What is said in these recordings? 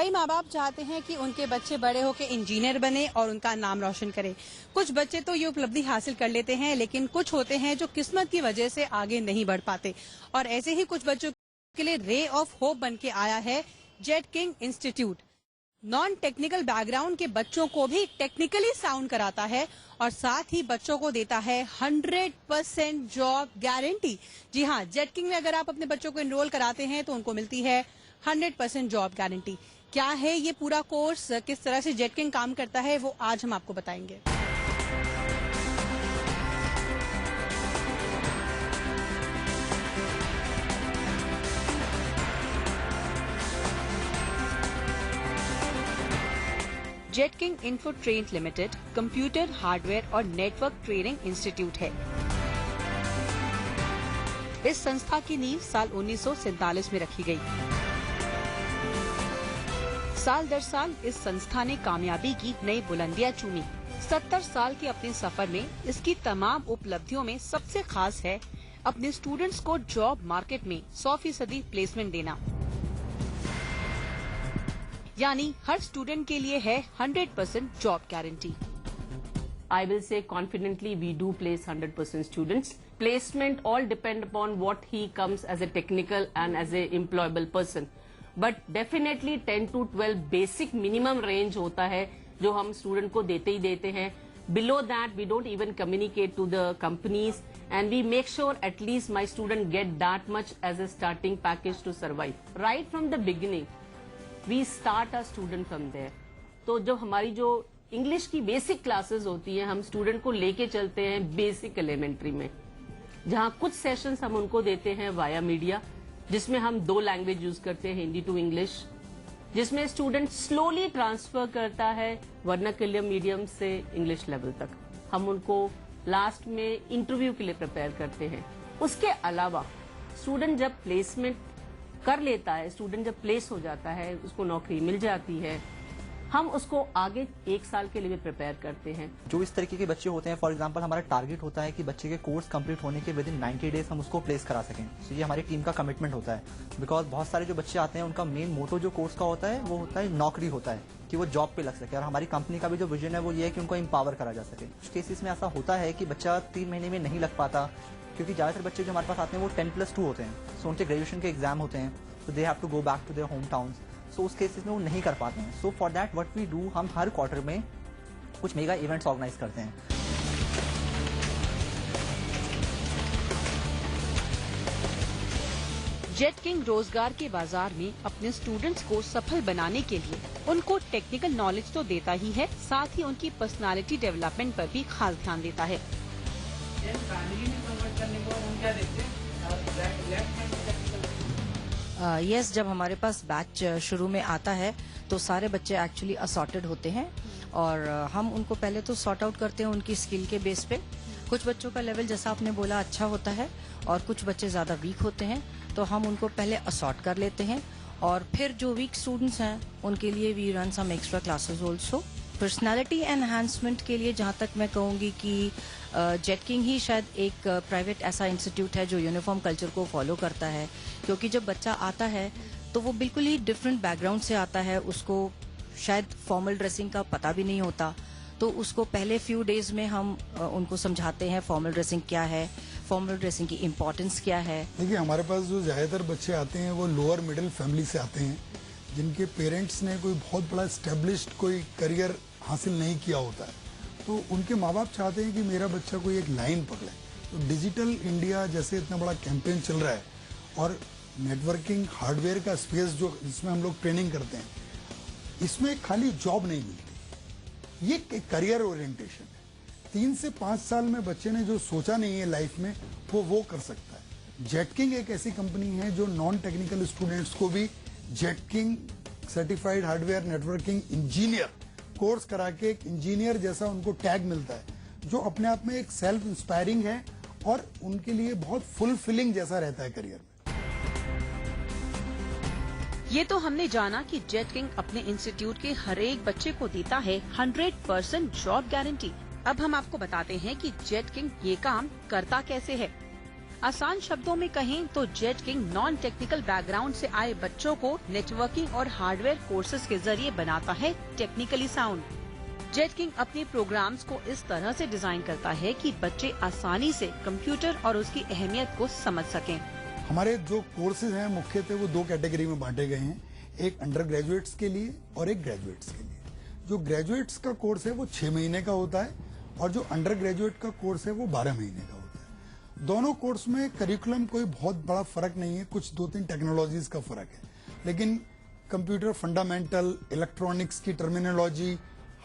कई माँ बाप चाहते हैं कि उनके बच्चे बड़े होकर इंजीनियर बने और उनका नाम रोशन करें। कुछ बच्चे तो ये उपलब्धि हासिल कर लेते हैं, लेकिन कुछ होते हैं जो किस्मत की वजह से आगे नहीं बढ़ पाते। और ऐसे ही कुछ बच्चों के लिए रे ऑफ होप बन के आया है jet king institute. Non technical background के बच्चों को भी टेक्निकली साउंड कराता है और साथ ही बच्चों को देता है 100% जॉब गारंटी। जी हाँ, जेट किंग में अगर आप अपने बच्चों को एनरोल कराते हैं तो उनको मिलती है 100% जॉब गारंटी। क्या है ये पूरा कोर्स, किस तरह से जेट किंग काम करता है, वो आज हम आपको बताएंगे। Jet king info train limited computer, hardware और नेटवर्क ट्रेनिंग इंस्टीट्यूट है। इस संस्था की नींव साल 1947 में रखी गई। साल दर साल इस संस्था ने कामयाबी की नई बुलंदियां चूमी। 70 साल के अपने सफर में इसकी तमाम उपलब्धियों में सबसे खास है अपने स्टूडेंट्स को जॉब मार्केट में 100% प्लेसमेंट देना। यानी हर स्टूडेंट के लिए है 100% job guarantee. I will say confidently we do place 100% students. Placement all depend upon what he comes as a technical and as a employable person. But definitely 10 to 12 basic minimum range होता है जो हम student को देते ही देते हैं। Below that we don't even communicate to the companies and we make sure at least my student get that much as a starting package to survive. Right from the beginning. We start our student from there. तो जो हमारी जो English की basic classes होती हैं, हम student को लेके चलते हैं बेसिक एलिमेंट्री में, जहाँ कुछ सेशंस हम उनको देते हैं वाया मीडिया, जिसमें हम 2 लैंग्वेज यूज करते हैं, हिंदी टू इंग्लिश, जिसमें स्टूडेंट स्लोली ट्रांसफर करता है वर्नाक्युलर मीडियम से इंग्लिश लेवल तक। हम उनको लास्ट में इंटरव्यू के लिए प्रिपेयर करते हैं। उसके अलावा स्टूडेंट जब प्लेसमेंट कर लेता है, स्टूडेंट जब प्लेस हो जाता है, उसको नौकरी मिल जाती है, हम उसको आगे 1 साल के लिए भी प्रिपेयर करते हैं। जो इस तरीके के बच्चे होते हैं, फॉर एग्जांपल हमारा टारगेट होता है कि बच्चे के कोर्स कंप्लीट होने के विदिन 90 डेज हम उसको प्लेस करा सकें। तो ये हमारी टीम का कमिटमेंट होता है। बिकॉज बहुत सारे जो बच्चे आते हैं उनका मेन मोटो जो कोर्स का होता है वो होता है नौकरी होता है, कि वो जॉब पे लग सके। और हमारी कंपनी का भी जो विजन है वो ये है कि उनको एम्पावर करा जा सके। कुछ केसेस में ऐसा होता है कि बच्चा 3 महीने में नहीं लग पाता, क्योंकि ज्यादातर बच्चे जो हमारे पास आते हैं वो 10+2 होते हैं। सो उनके ग्रेजुएशन के एग्जाम होते हैं, तो they have to go back to their home towns. So उस केसेस में वो नहीं कर पाते हैं। So for that what we do, हम हर क्वार्टर में कुछ मेगा इवेंट्स ऑर्गेनाइज करते हैं। जेट किंग रोजगार के बाजार में अपने स्टूडेंट्स को सफल बनाने के लिए उनको टेक्निकल नॉलेज तो देता ही है, साथ ही उनकी पर्सनालिटी डेवलपमेंट पर भी खास ध्यान देता है। यस, जब हमारे पास बैच शुरू में आता है तो सारे बच्चे एक्चुअली असॉर्टेड होते हैं और हम उनको पहले तो सॉर्ट आउट करते हैं उनकी स्किल के बेस पे। कुछ बच्चों का लेवल जैसा आपने बोला अच्छा होता है और कुछ बच्चे ज्यादा वीक होते हैं, तो हम उनको पहले असॉर्ट कर लेते हैं और फिर जो वीक स्टूडेंट्स हैं उनके लिए we run some extra classes also. Personality enhancement के लिए जहाँ तक मैं कहूँगी कि जेट किंग ही शायद एक प्राइवेट ऐसा इंस्टीट्यूट है जो यूनिफॉर्म कल्चर को फॉलो करता है, क्योंकि जब बच्चा आता है तो वो बिल्कुल ही डिफरेंट बैकग्राउंड से आता है, उसको शायद फॉर्मल ड्रेसिंग का पता भी नहीं होता। तो उसको पहले फ्यू डेज में हम उनको समझाते हैं फॉर्मल ड्रेसिंग क्या है, फॉर्मल ड्रेसिंग की इम्पोर्टेंस क्या है। देखिए, हमारे पास जो ज्यादातर बच्चे आते हैं वो लोअर मिडिल फैमिली से आते हैं, जिनके पेरेंट्स ने कोई बहुत बड़ा स्टेब्लिश्ड कोई करियर हासिल नहीं किया होता है। तो उनके माँ बाप चाहते हैं कि मेरा बच्चा कोई एक लाइन पकड़े। तो डिजिटल इंडिया जैसे इतना बड़ा कैंपेन चल रहा है और नेटवर्किंग हार्डवेयर का स्पेस जो इसमें हम लोग ट्रेनिंग करते हैं, इसमें खाली जॉब नहीं मिलती, ये करियर ओरिएंटेशन है। 3 से 5 साल में बच्चे ने जो सोचा नहीं है लाइफ में वो कर सकता है। जेट किंग एक ऐसी कंपनी है जो नॉन टेक्निकल स्टूडेंट्स को भी jet king certified hardware networking engineer course करा के एक इंजीनियर जैसा उनको टैग मिलता है, जो अपने आप में एक सेल्फ इंस्पायरिंग है और उनके लिए बहुत फुलफिलिंग जैसा रहता है करियर में। ये तो हमने जाना कि जेट किंग अपने इंस्टीट्यूट के हर एक बच्चे को देता है 100% जॉब गारंटी। अब हम आपको बताते हैं कि जेट किंग ये काम करता कैसे है। आसान शब्दों में कहें तो jet king non technical background से आए बच्चों को नेटवर्किंग और हार्डवेयर कोर्सेज के जरिए बनाता है टेक्निकली साउंड। जेट किंग अपने प्रोग्राम्स को इस तरह से डिजाइन करता है कि बच्चे आसानी से कंप्यूटर और उसकी अहमियत को समझ सकें। हमारे जो कोर्सेज हैं मुख्यतः वो 2 कैटेगरी में बांटे गए हैं, एक अंडर ग्रेजुएट्स के लिए और एक ग्रेजुएट्स के लिए। जो ग्रेजुएट्स का कोर्स है वो 6 महीने का होता है और जो अंडर ग्रेजुएट का कोर्स है वो 12 महीने का होता है। दोनों कोर्स में करिकुलम कोई बहुत बड़ा फर्क नहीं है, कुछ 2-3 टेक्नोलॉजीज का फर्क है, लेकिन कंप्यूटर फंडामेंटल, इलेक्ट्रॉनिक्स की terminology,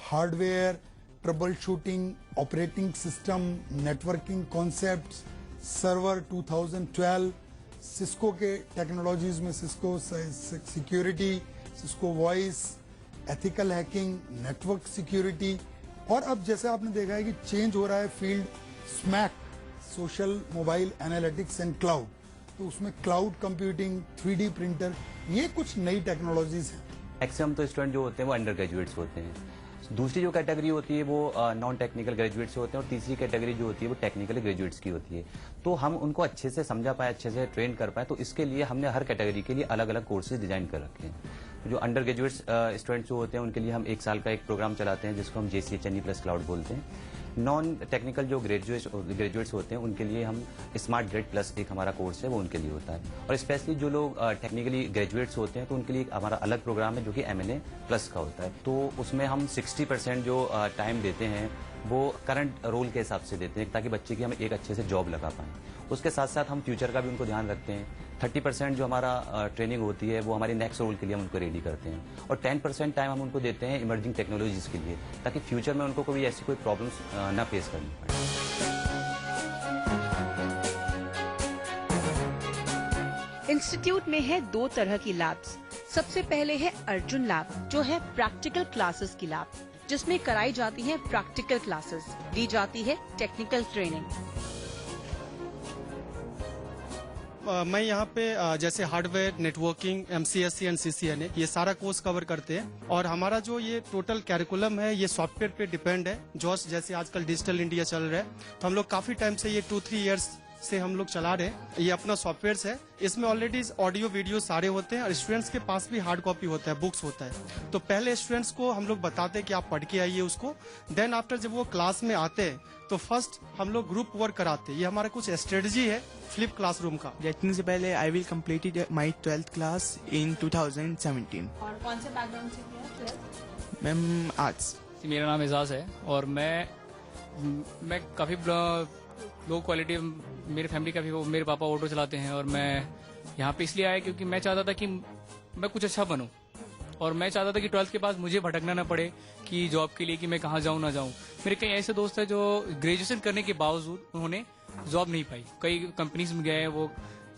hardware, trouble shooting, operating system, networking concepts, server 2012, Cisco के टेक्नोलॉजीज में Cisco security, Cisco voice, ethical hacking, network security, और अब जैसे आपने देखा है कि चेंज हो रहा है field, smack, social mobile analytics and cloud, तो उसमें क्लाउड कंप्यूटिंग, 3D प्रिंटर, ये कुछ नई टेक्नोलॉजीज हैं। मैक्सिमम तो स्टूडेंट जो होते हैं वो अंडर ग्रेजुएट्स होते हैं। दूसरी जो कैटेगरी होती है वो नॉन टेक्निकल ग्रेजुएट्स होते हैं और तीसरी कैटेगरी जो होती है वो टेक्निकल ग्रेजुएट्स की होती है। तो हम उनको अच्छे से समझा पाए, अच्छे से ट्रेन कर पाए, तो इसके लिए हमने हर कैटेगरी के लिए अलग अलग कोर्सेज डिजाइन कर रखे हैं। जो अंडर ग्रेजुएट्स स्टूडेंट्स जो होते हैं उनके लिए हम 1 साल का एक प्रोग्राम चलाते हैं जिसको हम JCHNE प्लस क्लाउड बोलते हैं। नॉन टेक्निकल जो ग्रेजुएट्स होते हैं उनके लिए हम स्मार्ट ग्रेड प्लस एक हमारा कोर्स है वो उनके लिए होता है। और स्पेशली जो लोग टेक्निकली ग्रेजुएट्स होते हैं तो उनके लिए हमारा अलग प्रोग्राम है जो कि MNA प्लस का होता है। तो उसमें हम 60% जो टाइम देते हैं वो करंट रोल के हिसाब से देते हैं ताकि बच्चे की हम एक अच्छे से जॉब लगा पाएं। उसके साथ साथ हम फ्यूचर का भी उनको ध्यान रखते हैं। 30% जो हमारा ट्रेनिंग होती है वो हमारे नेक्स्ट रोल के लिए हम उनको रेडी करते हैं और 10% टाइम हम उनको देते हैं इमर्जिंग टेक्नोलॉजीज के लिए ताकि फ्यूचर में उनको कोई ऐसी कोई प्रॉब्लम्स ना फेस करनी पड़े। इंस्टीट्यूट में है 2 तरह की लैब्स। सबसे पहले है अर्जुन लैब, जो है प्रैक्टिकल क्लासेस की लैब, जिसमें कराई जाती है प्रैक्टिकल क्लासेस, दी जाती है टेक्निकल ट्रेनिंग। मैं यहाँ पे जैसे hardware, networking, MCSE and CCNA ये सारा कोर्स कवर करते हैं और हमारा जो ये टोटल कैरिकुलम है ये सॉफ्टवेयर पे डिपेंड है। जैसे आजकल डिजिटल इंडिया चल रहा है तो हम लोग काफी टाइम से ये 2-3 इयर्स से हम लोग चला रहे हैं। ये अपना सॉफ्टवेयर है, इसमें ऑलरेडी ऑडियो वीडियो सारे होते हैं और स्टूडेंट्स के पास भी हार्ड कॉपी होता है, बुक्स होता है। तो पहले स्टूडेंट्स को हम लोग बताते हैं कि आप पढ़ के आइए उसको, देन आफ्टर जब वो क्लास में आते हैं तो फर्स्ट हम लोग ग्रुप वर्क कराते हैं। ये हमारा कुछ स्ट्रेटजी है फ्लिप क्लासरूम का। जेटिंग से पहले I will completed my 12th class in 2017। और कौन से बैकग्राउंड से किया? Ma'am arts. मेरा नाम एजाज है और मैं काफ़ी लो क्वालिटी, मेरी फैमिली का भी, मेरे पापा ऑटो चलाते हैं और मैं यहाँ पे इसलिए आया क्योंकि मैं चाहता था कि मैं कुछ अच्छा बनूं और मैं चाहता था कि 12th के बाद मुझे भटकना ना पड़े कि जॉब के लिए कि मैं कहाँ जाऊँ ना जाऊँ। मेरे कई ऐसे दोस्त हैं जो ग्रेजुएशन करने के बावजूद उन्होंने जॉब नहीं पाई, कई कंपनीज में गए, वो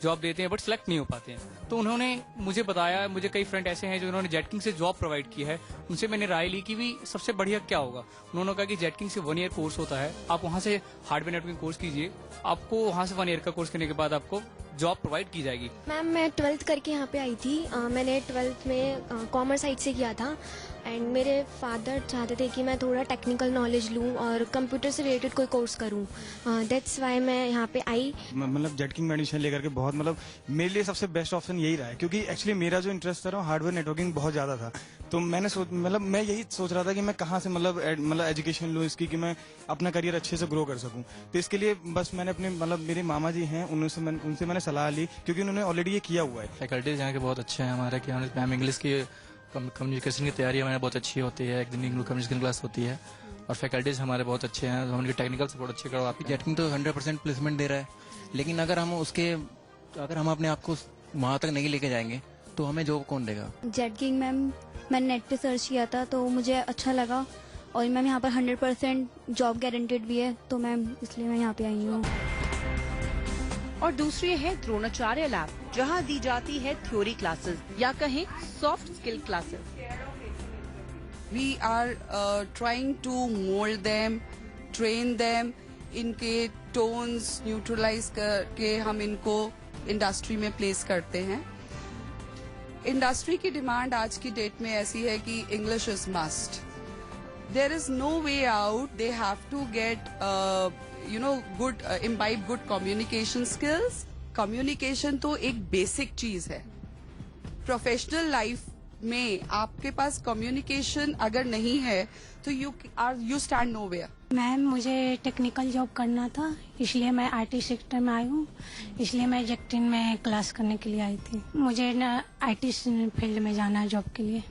जॉब देते हैं बट सिलेक्ट नहीं हो पाते हैं। तो उन्होंने मुझे बताया, मुझे कई फ्रेंड ऐसे हैं जो उन्होंने जेटकिंग से जॉब प्रोवाइड की है, उनसे मैंने राय ली कि भी सबसे बढ़िया क्या होगा। उन्होंने कहा कि जेटकिंग से 1 ईयर कोर्स होता है, आप वहां से हार्डवेयर नेटवर्किंग कोर्स कीजिए, आपको वहां से 1 ईयर का कोर्स करने के बाद आपको जॉब प्रोवाइड की जाएगी। मैम मैं 12th करके यहाँ पे आई थी। मैंने 12th में कॉमर्स साइड से किया था एंड मेरे फादर चाहते थे कि मैं थोड़ा टेक्निकल नॉलेज लूँ और कंप्यूटर से रिलेटेड कोई कोर्स करूँ। दैट्स वाई मैं यहाँ पे आई। मतलब जेटकिंग में एडमिशन लेकर के बहुत मतलब मेरे लिए सबसे बेस्ट ऑप्शन यही रहा है क्योंकि एक्चुअली मेरा जो इंटरेस्ट था हार्डवेयर नेटवर्किंग बहुत ज़्यादा था। तो मैंने मैं यही सोच रहा था कि मैं कहाँ से मतलब एजुकेशन लूँ इसकी कि मैं अपना करियर अच्छे से ग्रो कर सकूँ। तो इसके लिए बस मैंने अपने मेरे मामा जी हैं उनसे मैंने सलाह ली क्योंकि उन्होंने ऑलरेडी ये किया हुआ है। फैकल्टीज यहाँ के बहुत अच्छे हैं हमारे, कि मैम इंग्लिश की कम्युनिकेशन की तैयारी हमारे बहुत अच्छी होती है, एक दिन इंग्लिश कम्युनिकेशन क्लास होती है और फैकल्टीज हमारे बहुत अच्छे हैं, हम उनकी टेक्निकल सपोर्ट अच्छे करवाते हैं। जेटकिंग तो 100% प्लेसमेंट दे रहा है, लेकिन अगर हम अपने आप को वहाँ तक नहीं लेके जाएंगे तो हमें जॉब कौन देगा। जेटकिंग मैम मैंने नेट पे सर्च किया था तो मुझे अच्छा लगा और मैम यहाँ पर 100% जॉब गारंटेड भी है, तो मैम इसलिए मैं यहाँ पे आई हूँ। और दूसरी है द्रोणाचार्य लैब, जहाँ दी जाती है थ्योरी क्लासेस या कहें soft skill classes. We are trying to mold them, train them, इनके टोन्स न्यूट्रलाइज करके हम इनको इंडस्ट्री में प्लेस करते हैं। इंडस्ट्री की डिमांड आज की डेट में ऐसी है कि English is must. there is no way out. They have to get good imbibe good communication skills. Communication तो एक basic चीज है. Professional life में आपके पास कम्युनिकेशन अगर नहीं है तो यू स्टैंड नोवेयर. मैम, मुझे टेक्निकल जॉब करना था, इसलिए मैं आईटी सेक्टर में आई हूँ. इसलिए मैं जेक्टिन में क्लास करने के लिए आई थी. मुझे ना आईटी फील्ड में जाना है जॉब के लिए.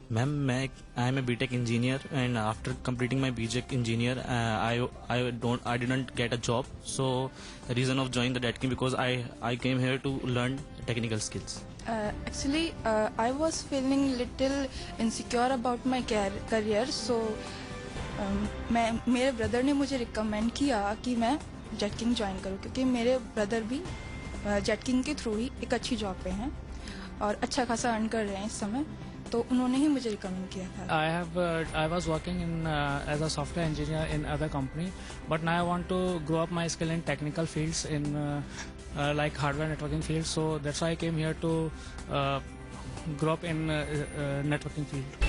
Ma'am, I am a BTech engineer, and after completing my BTech engineer, I didn't get a job. So the reason of joining the DETKIN because I came here to learn technical skills. Actually, I was feeling little insecure about my career. So मेरे brother ने मुझे recommend किया कि मैं Jetking join करूं, क्योंकि मेरे brother भी जेटकिंग के थ्रू ही एक अच्छी जॉब पे हैं और अच्छा खासा अर्न कर रहे हैं इस समय. तो उन्होंने ही मुझे रिकमेंड किया था. I was working in as a software engineer in other company, but now I want to grow up my skill in technical fields in like hardware networking fields. So that's why I came here to grow up in networking field.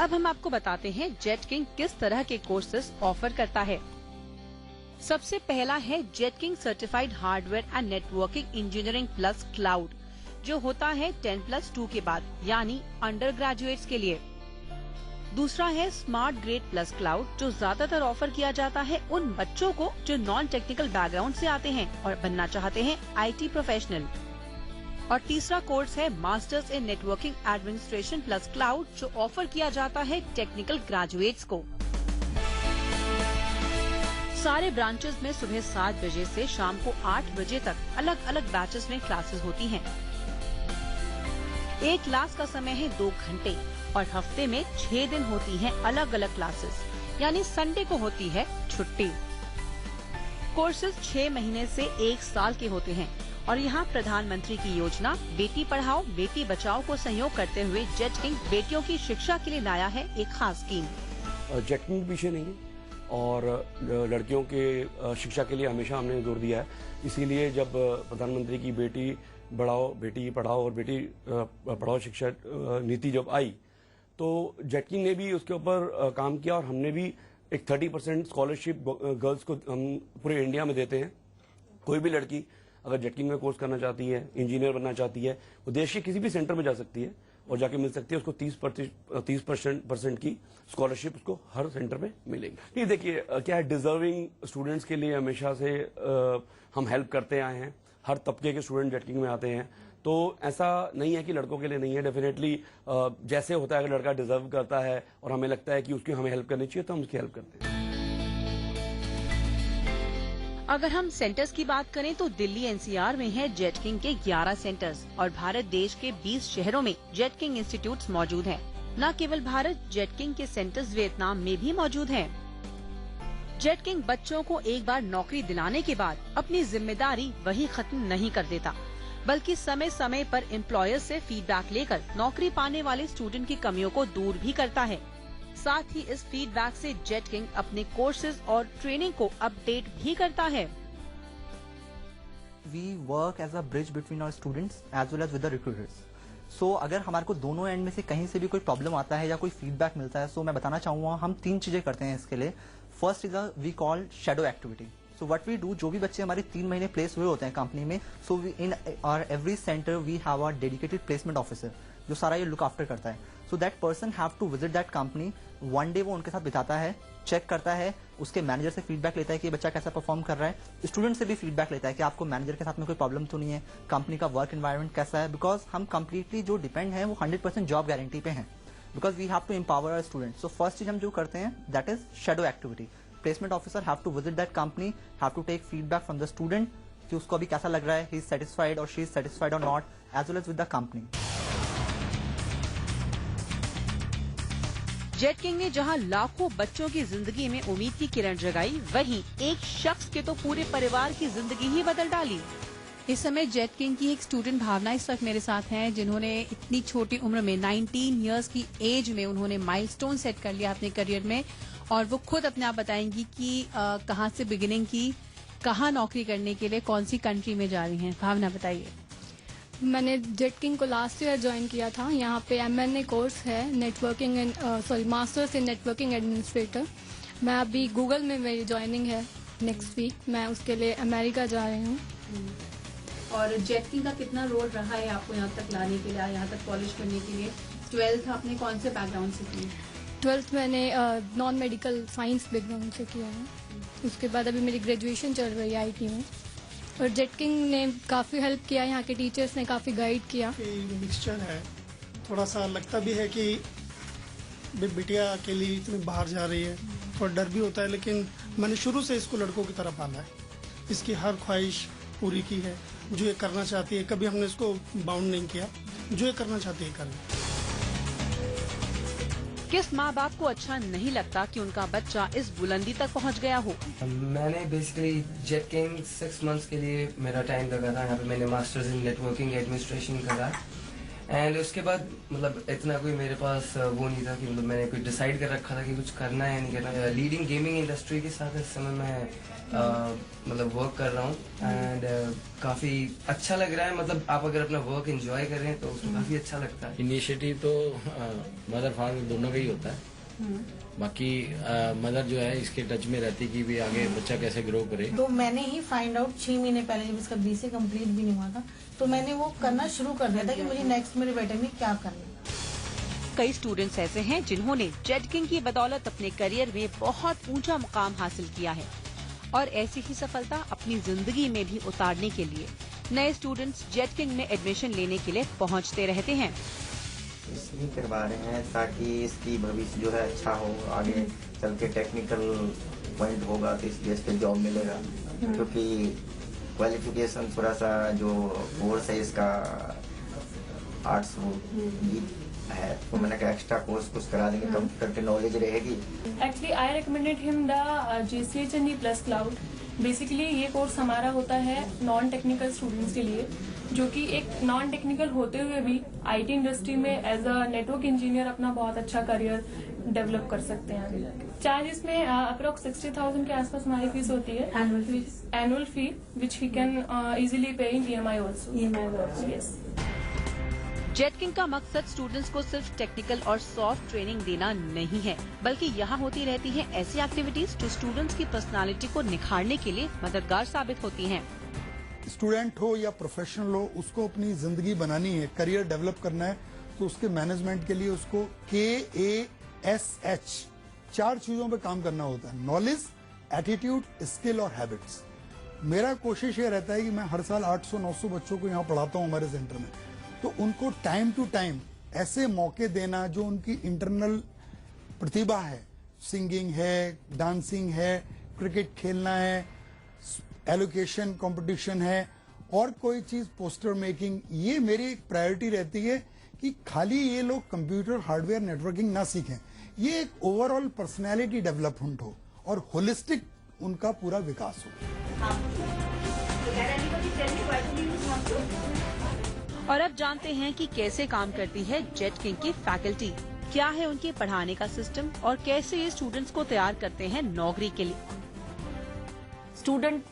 अब हम आपको बताते हैं Jetking किस तरह के courses offer करता है. सबसे पहला है Jetking certified hardware and networking engineering plus cloud, जो होता है 10+2 के बाद, यानी अंडर ग्रेजुएट्स के लिए. दूसरा है स्मार्ट ग्रेड प्लस क्लाउड, जो ज्यादातर ऑफर किया जाता है उन बच्चों को जो नॉन टेक्निकल बैकग्राउंड से आते हैं और बनना चाहते हैं आईटी प्रोफेशनल. और तीसरा कोर्स है masters in networking administration plus cloud, जो ऑफर किया जाता है टेक्निकल ग्रेजुएट्स को. सारे ब्रांचेस में सुबह 7 बजे से शाम को 8 बजे तक अलग अलग बैचेस में क्लासेस होती हैं. एक क्लास का समय है 2 घंटे और हफ्ते में 6 दिन होती हैं अलग अलग क्लासेस, यानी संडे को होती है छुट्टी. कोर्सेज 6 महीने से 1 साल के होते हैं और यहाँ प्रधानमंत्री की योजना बेटी पढ़ाओ बेटी बचाओ को सहयोग करते हुए जेटकिंग बेटियों की शिक्षा के लिए लाया है एक खास स्कीम. जेटकिंग पीछे नहीं है और लड़कियों के शिक्षा के लिए हमेशा हमने जोर दिया है. इसीलिए जब प्रधानमंत्री की बेटी पढ़ाओ और बेटी पढ़ाओ शिक्षा नीति जब आई, तो जेटकिंग ने भी उसके ऊपर काम किया और हमने भी एक 30% स्कॉलरशिप गर्ल्स को हम पूरे इंडिया में देते हैं. कोई भी लड़की अगर जेटकिंग में कोर्स करना चाहती है, इंजीनियर बनना चाहती है, वो देश के किसी भी सेंटर में जा सकती है और जाके मिल सकती है. उसको 30% की स्कॉलरशिप उसको हर सेंटर में मिलेगी. ये देखिए क्या है, डिजर्विंग स्टूडेंट्स के लिए हमेशा से हम हेल्प करते आए हैं. हर तबके के स्टूडेंट जेटकिंग में आते हैं, तो ऐसा नहीं है कि लड़कों के लिए नहीं है. डेफिनेटली जैसे होता है, अगर लड़का डिजर्व करता है और हमें लगता है कि उसकी हमें हेल्प करनी चाहिए तो हम उसकी हेल्प करते हैं. अगर हम सेंटर्स की बात करें तो दिल्ली एनसीआर में है जेटकिंग के 11 सेंटर्स और भारत देश के 20 शहरों में जेटकिंग इंस्टीट्यूट्स मौजूद हैं. न केवल भारत, जेटकिंग के सेंटर्स वियतनाम में भी मौजूद हैं. जेटकिंग बच्चों को एक बार नौकरी दिलाने के बाद अपनी जिम्मेदारी वही खत्म नहीं कर देता, बल्कि समय समय पर एम्प्लॉयर से फीडबैक लेकर नौकरी पाने वाले स्टूडेंट की कमियों को दूर भी करता है. साथ ही इस फीडबैक से जेटकिंग अपने कोर्सेज और ट्रेनिंग को अपडेट भी करता है. We work as a bridge between our students as well as with the recruiters. So अगर हमारे को दोनों एंड में से कहीं से भी कोई प्रॉब्लम आता है या कोई फीडबैक मिलता है, मैं बताना चाहूँगा हम 3 चीजें करते हैं इसके लिए. First is we call shadow activity. So what we do, जो भी बच्चे हमारे 3 महीने प्लेस हुए होते हैं कंपनी में, so in our every center we have a dedicated placement officer जो सारा ये लुक आफ्टर करता है. So that person have to visit that company. 1 day वो उनके साथ बिताता है, चेक करता है, उसके मैनेजर से फीडबैक लेता है कि बच्चा कैसा परफॉर्म कर रहा है. स्टूडेंट से भी फीडबैक लेता है कि आपको मैनेजर के साथ में कोई प्रॉब्लम तो नहीं है, कंपनी का वर्क एनवायरनमेंट कैसा है. बिकॉज हम कंप्लीटली जो डिपेंड है वो 100% जॉब गारंटी पे है, because we have to empower our student. So first चीज हम जो करते हैं that is shadow activity. Placement officer have to visit that company, have to take feedback from the student कि उसको अभी कैसा लग रहा है, ही इज सेटिस्फाइड और शी इज सेटिस्फाइड और not, as well as with the company. Jetking ने जहां लाखों बच्चों की जिंदगी में उम्मीद की किरण जगाई, वहीं एक शख्स के तो पूरे परिवार की जिंदगी ही बदल डाली. इस समय जेटकिंग की एक स्टूडेंट भावना इस वक्त मेरे साथ हैं, जिन्होंने इतनी छोटी उम्र में 19 इयर्स की एज में उन्होंने माइलस्टोन सेट कर लिया अपने करियर में, और वो खुद अपने आप बताएंगी कि कहाँ से बिगिनिंग की, कहाँ नौकरी करने के लिए, कौन सी कंट्री में जा रही हैं. भावना बताइए. मैंने जेट किंग को लास्ट ईयर ज्वाइन किया था। यहाँ पे MNA कोर्स है, networking and masters in networking administrator. मैं अभी गूगल में मेरी ज्वाइनिंग है नेक्स्ट वीक। मैं उसके लिए अमेरिका जा रही हूँ। और जेट किंग का कितना रोल रहा है आपको यहाँ तक लाने के लिए, यहाँ तक पॉलिश करने के लिए? 12th आपने कौन से बैकग्राउंड से की? 12th मैंने नॉन मेडिकल साइंस बैकग्राउंड से किया है। उसके बाद अभी मेरी ग्रेजुएशन चल रही है IT में। और जेट किंग ने काफ़ी हेल्प किया, यहाँ के टीचर्स ने काफ़ी गाइड किया। मिक्सचर है, थोड़ा सा लगता भी है कि बिटिया अकेली इतनी बाहर जा रही है, थोड़ा डर भी होता है, लेकिन मैंने शुरू से इसको लड़कों की तरह पाला है। इसकी हर ख्वाहिश पूरी की है, जो ये करना चाहती है। कभी हमने इसको बाउंड नहीं किया, जो ये करना चाहती है करना। किस माँ बाप को अच्छा नहीं लगता कि उनका बच्चा इस बुलंदी तक पहुँच गया हो? मैंने बेसिकली जेट किंग 6 मंथ्स के लिए मेरा टाइम लगा था। यहाँ पे मैंने मास्टर्स इन नेटवर्किंग एडमिनिस्ट्रेशन करा एंड उसके बाद मतलब इतना कोई मेरे पास वो नहीं था कि मतलब मैंने कोई डिसाइड कर रखा था कि कुछ करना है या नहीं करना। लीडिंग गेमिंग इंडस्ट्री के साथ इस समय मैं मतलब वर्क कर रहा हूँ एंड काफ़ी अच्छा लग रहा है। मतलब आप अगर अपना वर्क एंजॉय कर रहे हैं तो उसमें काफ़ी अच्छा लगता है। इनिशिएटिव तो मदर फादर दोनों का ही होता है। बाकी मदर जो है इसके टच में रहती कि भी आगे बच्चा कैसे ग्रो करे। तो मैंने ही फाइंड आउट 6 महीने पहले, जब इसका BC कंप्लीट भी नहीं हुआ था, तो मैंने वो करना शुरू कर दिया था कि मुझे नेक्स्ट मेरे बेटे में क्या करना है। कई स्टूडेंट्स ऐसे हैं जिन्होंने जेट किंग की बदौलत अपने करियर में बहुत ऊंचा मुकाम हासिल किया है और ऐसी ही सफलता अपनी जिंदगी में भी उतारने के लिए नए स्टूडेंट्स जेट किंग में एडमिशन लेने के लिए पहुंचते रहते हैं। इसलिए करवा रहे हैं ताकि इसकी भविष्य जो है अच्छा हो, आगे चल के टेक्निकल पॉइंट होगा तो इस बेस पे जॉब मिलेगा। क्योंकि क्वालिफिकेशन थोड़ा सा जो कोर्स है इसका आर्ट्स है, तो मैंने कहा एक्स्ट्रा कोर्स कुछ करा देंगे, कंप्यूटर की नॉलेज रहेगी। Actually I recommended him the GCHND+ cloud. Basically ये कोर्स हमारा होता है नॉन टेक्निकल स्टूडेंट्स के लिए, जो कि एक नॉन टेक्निकल होते हुए भी IT इंडस्ट्री में एज अ नेटवर्क इंजीनियर अपना बहुत अच्छा करियर डेवलप कर सकते हैं। चार्ज इसमें अप्रोक्स 60,000 के आसपास हमारी फीस होती है, annual fee which he can easily पे इन EMI also. Yes. Jet king का मकसद स्टूडेंट्स को सिर्फ टेक्निकल और सॉफ्ट ट्रेनिंग देना नहीं है, बल्कि यहाँ होती रहती है ऐसी एक्टिविटीज जो स्टूडेंट्स की पर्सनालिटी को निखारने के लिए मददगार साबित होती हैं। स्टूडेंट हो या प्रोफेशनल हो, उसको अपनी जिंदगी बनानी है, करियर डेवलप करना है, तो उसके मैनेजमेंट के लिए उसको KASH 4 चीजों पे काम करना होता है: नॉलेज, एटीट्यूड, स्किल और हैबिट्स। मेरा कोशिश ये रहता है कि मैं हर साल 800-900 बच्चों को यहाँ पढ़ाता हूँ हमारे सेंटर में, तो उनको टाइम टू टाइम ऐसे मौके देना जो उनकी इंटरनल प्रतिभा है, सिंगिंग है, डांसिंग है, क्रिकेट खेलना है, एलोकेशन कंपटीशन है और कोई चीज पोस्टर मेकिंग, ये मेरी एक प्रायोरिटी रहती है कि खाली ये लोग कंप्यूटर हार्डवेयर नेटवर्किंग ना सीखें, ये एक ओवरऑल पर्सनैलिटी डेवलपमेंट हो और होलिस्टिक उनका पूरा विकास हो। और अब जानते हैं कि कैसे काम करती है जेट किंग की फैकल्टी, क्या है उनके पढ़ाने का सिस्टम और कैसे ये स्टूडेंट्स को तैयार करते हैं नौकरी के लिए। स्टूडेंट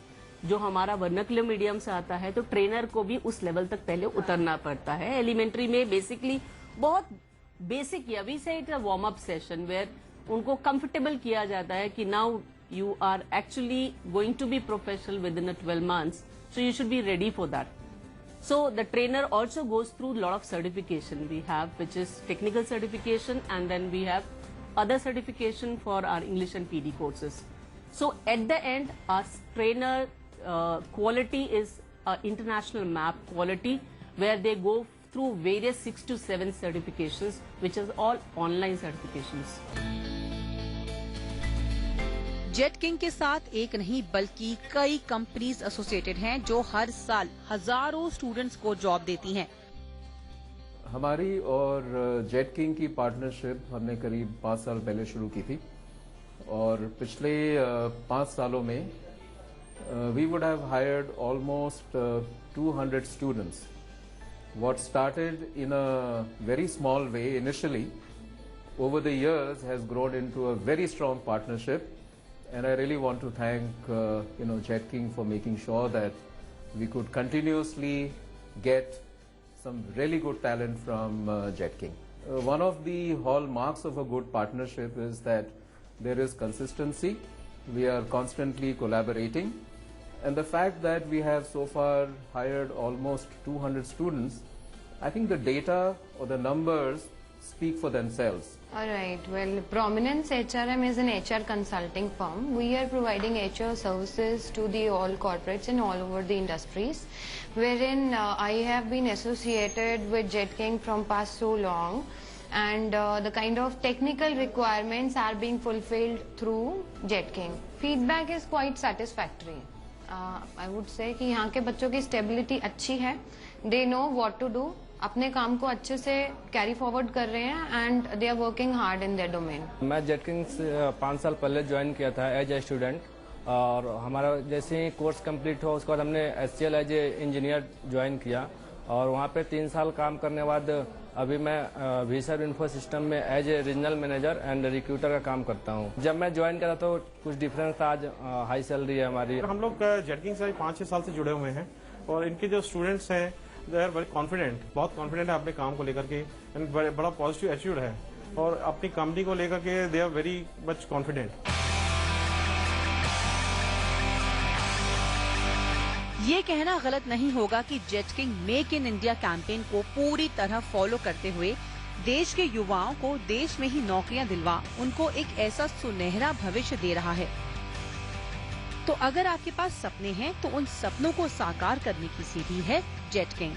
जो हमारा वर्नाक्युलर मीडियम से आता है तो ट्रेनर को भी उस लेवल तक पहले उतरना पड़ता है। एलिमेंट्री में बेसिकली बहुत बेसिक किया, we say it a warm up session where उनको कंफर्टेबल किया जाता है कि now you are actually going to be professional within 12 months, so you should be ready for that. So the trainer also goes through a lot of certification we have, which is technical certification, and then we have other certification for our English and PD courses. So at the end, our trainer quality is international map quality, where they go through various 6 to 7 certifications, which is all online certifications. Jet king के साथ एक नहीं बल्कि कई companies associated हैं जो हर साल हजारों स्टूडेंट्स को जॉब देती हैं। हमारी और जेट किंग की पार्टनरशिप हमने करीब 5 साल पहले शुरू की थी और पिछले 5 सालों में we would have hired almost 200 students. What started in a very small way initially, over the years has grown into a very strong partnership. And I really want to thank Jet King for making sure that we could continuously get some really good talent from Jet King. One of the hallmarks of a good partnership is that there is consistency. We are constantly collaborating. And the fact that we have so far hired almost 200 students, I think the data or the numbers speak for themselves. All right. Well, Prominence HRM is an HR consulting firm. We are providing HR services to the all corporates and all over the industries, wherein I have been associated with Jet King from past so long, and the kind of technical requirements are being fulfilled through Jet King. Feedback is quite satisfactory. I would say कि यहाँ के बच्चों की stability अच्छी है. They know what to do. अपने काम को अच्छे से कैरी फॉरवर्ड कर रहे हैं and they are working hard in their domain. मैं जेट किंग से 5 साल पहले ज्वाइन किया था एज ए स्टूडेंट, और हमारा जैसे ही कोर्स कंप्लीट हो उसके बाद हमने HCL as a engineer join किया, और वहाँ पे 3 साल काम करने के बाद अभी मैं वीसर इन्फो सिस्टम में as a regional manager and recruiter का काम करता हूँ. जब मैं ज्वाइन करा तो कुछ डिफरेंस था, आज हाई सैलरी है हमारी. हम लोग जेट किंग से 5-6 साल से जुड़े हुए हैं, और इनके जो स्टूडेंट्स हैं दे आर वेरी कॉन्फिडेंट, बहुत कॉन्फिडेंट है अपने काम को लेकर के, एंड बड़ा पॉजिटिव एटीट्यूड है, और अपनी कंपनी को लेकर के they are very much confident. ये कहना गलत नहीं होगा कि Jetking make in India campaign को पूरी तरह फॉलो करते हुए देश के युवाओं को देश में ही नौकरियां दिलवा उनको एक ऐसा सुनहरा भविष्य दे रहा है. तो अगर आपके पास सपने हैं तो उन सपनों को साकार करने की सीढ़ी है जेट किंग.